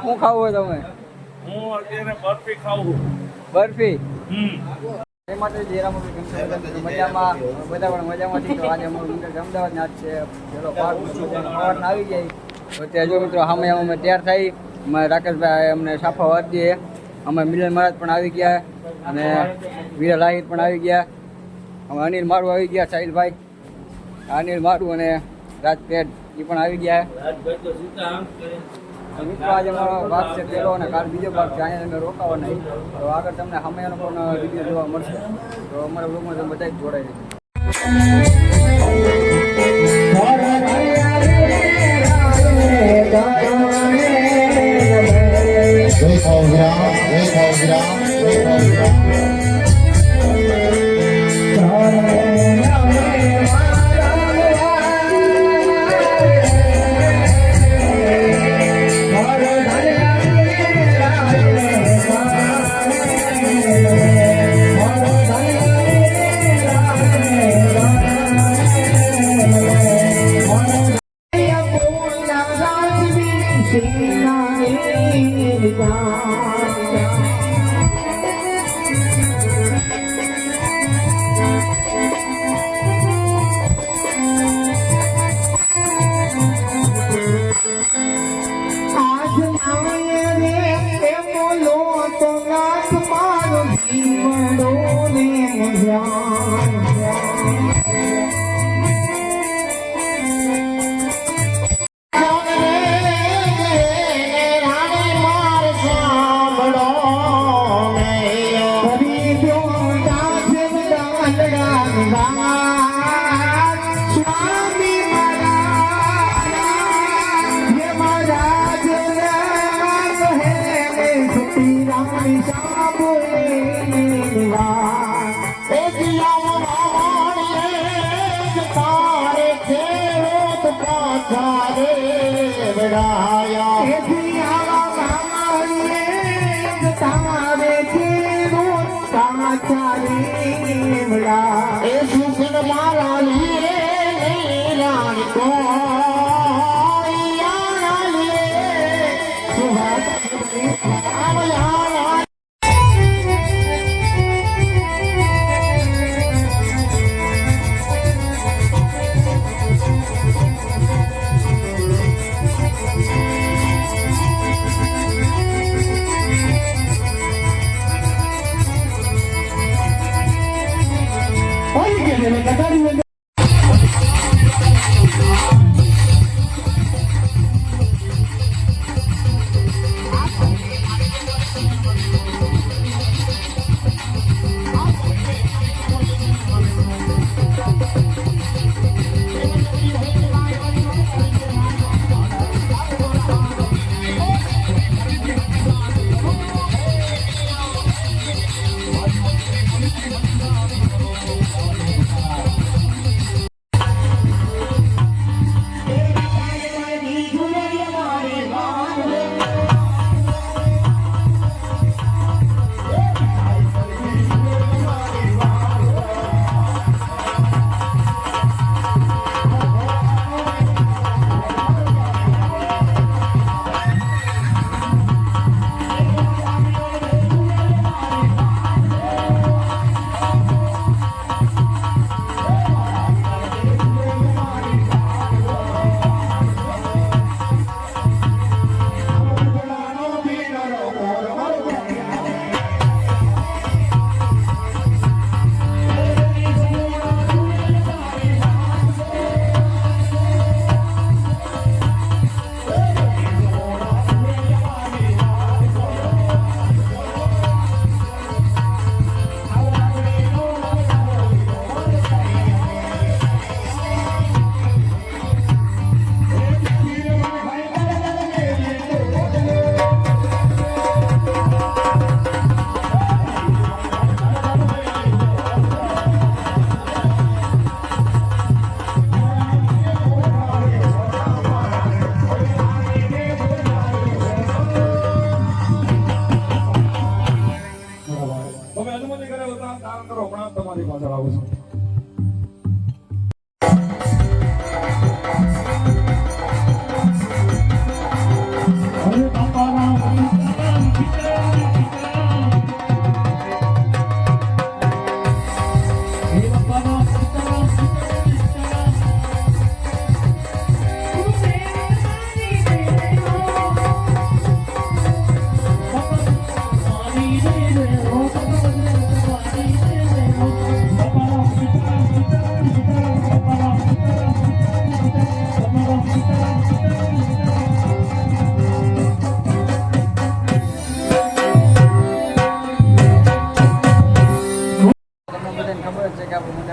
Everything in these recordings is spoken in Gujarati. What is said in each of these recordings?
શું ખાવું હોય તમે? હું અત્યારે બરફી ખાવું. બરફી. એ માટે મજામાં બધા પણ મજામાં છીએ. તો આજે અમારું મંદિર અમદાવાદ આજ છે પેલો પાર્ક સવારના આવી જાય. તો ત્યાં જો મિત્રો સામે અમે તૈયાર થઈ રાકેશભાઈ અમને સાફા વાત દઈએ. અમે મિલન મહારાજ પણ આવી ગયા અને વીરા લાહિર પણ આવી ગયા. અમે અનિલ મારું આવી ગયા, સાહિલભાઈ અનિલ મારું અને રાજપેટ એ પણ આવી ગયા. મિત્રો આજે અમારો ભાગ છે પહેલો અને કાલ બીજો ભાગ છે. અહીંયા તમે રોકાવા નહીં તો આગળ તમને સામેનો પણ વિડીયો જોવા મળશે. તો અમારા બ્લોગમાં તમે બધા જ જોડાઈ જશે.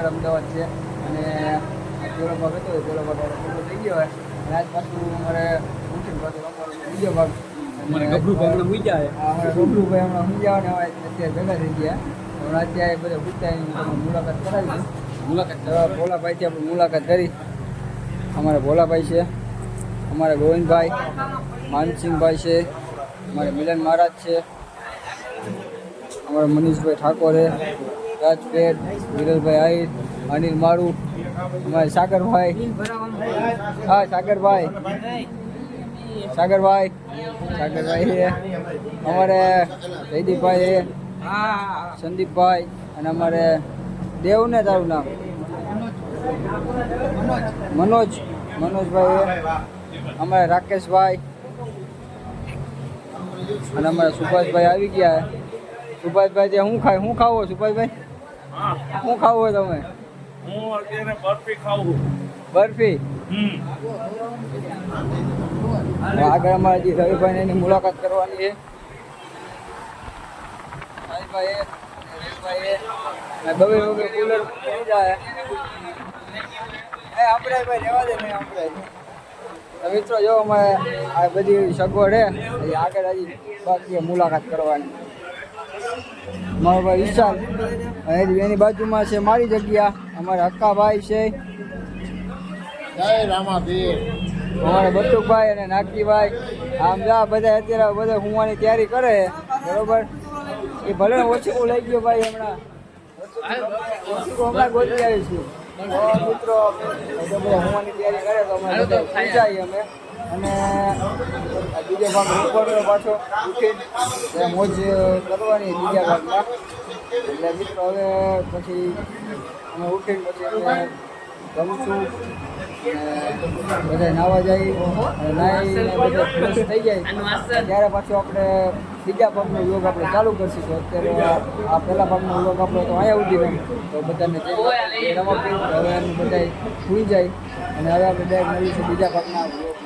આગળ અમદાવાદ છે અને પેલો ભાગ હતો પેલો ભાગ પૂરો થઈ ગયો હોય અને આજ પાછું અમારે ઉઠીને પાછું રમવાનું બીજો ભાગ અમારે ગભરુભાઈ હમણાં મૂક્યા ને હવે અત્યારે ભેગા થઈ ગયા હમણાં અત્યારે બધા પૂછતા મુલાકાત કરાવી મુલાકાત ભોલાભાઈથી આપણે મુલાકાત કરી અમારા ભોલાભાઈ છે અમારા ગોવિંદભાઈ માનસિંહભાઈ છે અમારે મિલન મહારાજ છે અમારા મનીષભાઈ ઠાકોરે રાજપેટ વિરલભાઈ આહિર અનિલ મારુ અમારે સાગરભાઈ હા સાગરભાઈ છે અમારે જયદીપભાઈ છે સંદીપભાઈ અને અમારે દેવને તારું નામ મનોજભાઈ અમારે રાકેશભાઈ અને અમારા સુભાષભાઈ આવી ગયા સુભાષભાઈ ત્યાં શું ખાવો સુભાષભાઈ શું ખાવું હોય તમે હું અત્યારે બરફી ખાવું બરફી આગળ અમારે જે રવિભાઈ એની મુલાકાત કરવાની છે રવિભાઈ બબે કુલર જાય આપણે ભાઈ રહેવા દે નહીં આપણે મિત્રો જો અમારે આ બધી સગવડ છે આગળ હજી બાકી મુલાકાત કરવાની મારો ભાઈ વિશાલ અને એની બાજુમાં છે મારી જગ્યા અમારા હક્કાભાઈ છે અમારા બટુકભાઈ અને નાકીભાઈ આમ જા બધા અત્યારે બધા હુંવાની તૈયારી કરે બરોબર એ ભલે ઓછું લઈ ગયો ભાઈ હમણાં ગોતી આવીશું મિત્રો બધા હુંવાની તૈયારી કરે તો અમે બધા પહોંચાઈએ અમે અને બીજો ભાગ ઉપરનો પાછો ઉઠી મોજ કરવાની બીજા ભાગમાં એટલે મિત્રો હવે પછી અમે ઉઠીને પછી અમે રમશું બધા નાવા જાય નાહીને બધા ફ્રેશ થઈ જાય ત્યારે પાછું આપણે બીજા ભાગનો યોગ આપણે ચાલુ કરશું તો અત્યારે આ પહેલા ભાગનો યોગ આપણે તો અહીંયા ઉઠી ગયો તો બધાને રમવા હવે અમે બધા સુઈ જાય અને હવે આપણે ડાયરેક્ટ મળીશું બીજા ભાગના યોગ